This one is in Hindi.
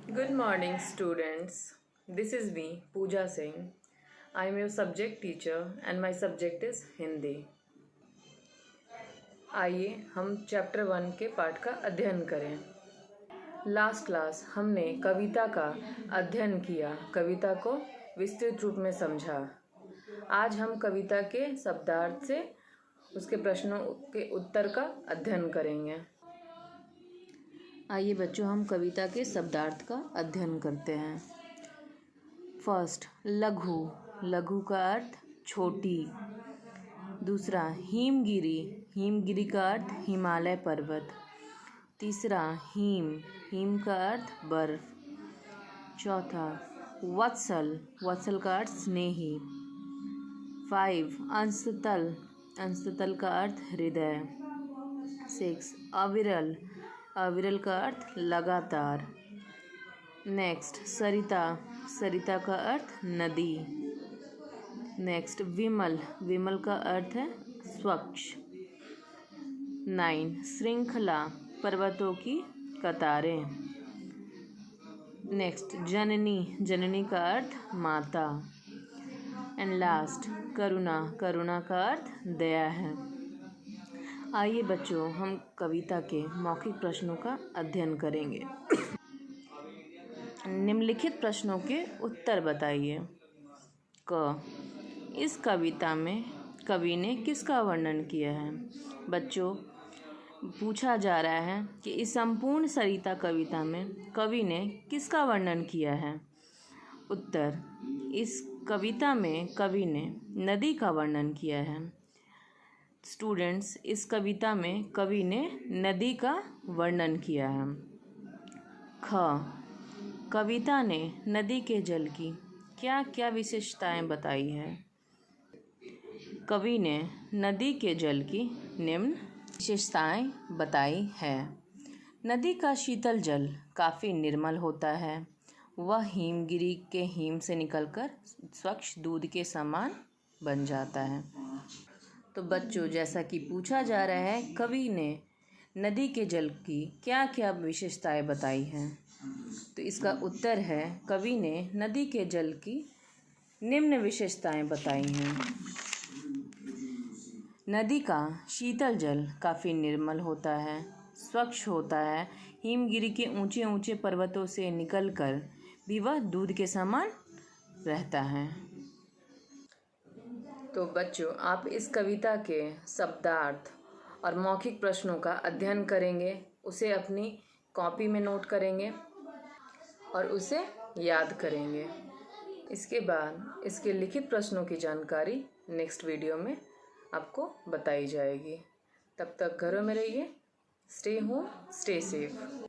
Good morning, students. This is me, Pooja Singh. I am your subject teacher and my subject is Hindi. आइए हम चैप्टर 1 के पाठ का अध्ययन करें। लास्ट क्लास हमने कविता का अध्ययन किया, कविता को विस्तृत रूप में समझा। आज हम कविता के शब्दार्थ से उसके प्रश्नों के उत्तर का अध्ययन करेंगे। आइए बच्चों, हम कविता के शब्दार्थ का अध्ययन करते हैं। फर्स्ट, लघु। लघु का अर्थ छोटी। दूसरा, हिमगिरी। हिमगिरी का अर्थ हिमालय पर्वत। तीसरा, हिम। हिम का अर्थ बर्फ। चौथा, वत्सल। वत्सल का अर्थ स्नेही। 5, अंशतल। अंशतल का अर्थ हृदय। 6, अविरल। अविरल का अर्थ लगातार। नेक्स्ट, सरिता। सरिता का अर्थ नदी। नेक्स्ट, विमल। विमल का अर्थ है स्वच्छ। 9, श्रृंखला। पर्वतों की कतारें। नेक्स्ट, जननी। जननी का अर्थ माता। एंड लास्ट, करुणा। करुणा का अर्थ दया है। आइए बच्चों, हम कविता के मौखिक प्रश्नों का अध्ययन करेंगे। निम्नलिखित प्रश्नों के उत्तर बताइए। क, इस कविता में कवि ने किसका वर्णन किया है? बच्चों, पूछा जा रहा है कि इस संपूर्ण सरिता कविता में कवि ने किसका वर्णन किया है? उत्तर, इस कविता में कवि ने नदी का वर्णन किया है। स्टूडेंट्स, इस कविता में कवि ने नदी का वर्णन किया है। ख, कविता ने नदी के जल की क्या क्या विशेषताएं बताई है? कवि ने नदी के जल की निम्न विशेषताएं बताई है। नदी का शीतल जल काफ़ी निर्मल होता है। वह हिमगिरी के हिम से निकलकर स्वच्छ दूध के समान बन जाता है। तो बच्चों, जैसा कि पूछा जा रहा है, कवि ने नदी के जल की क्या क्या विशेषताएं बताई हैं, तो इसका उत्तर है कवि ने नदी के जल की निम्न विशेषताएं बताई हैं। नदी का शीतल जल काफ़ी निर्मल होता है, स्वच्छ होता है। हिमगिरी के ऊंचे ऊंचे पर्वतों से निकलकर भी वह दूध के समान रहता है। तो बच्चों, आप इस कविता के शब्दार्थ और मौखिक प्रश्नों का अध्ययन करेंगे, उसे अपनी कॉपी में नोट करेंगे और उसे याद करेंगे। इसके बाद इसके लिखित प्रश्नों की जानकारी नेक्स्ट वीडियो में आपको बताई जाएगी। तब तक घरों में रहिए। Stay home, stay safe.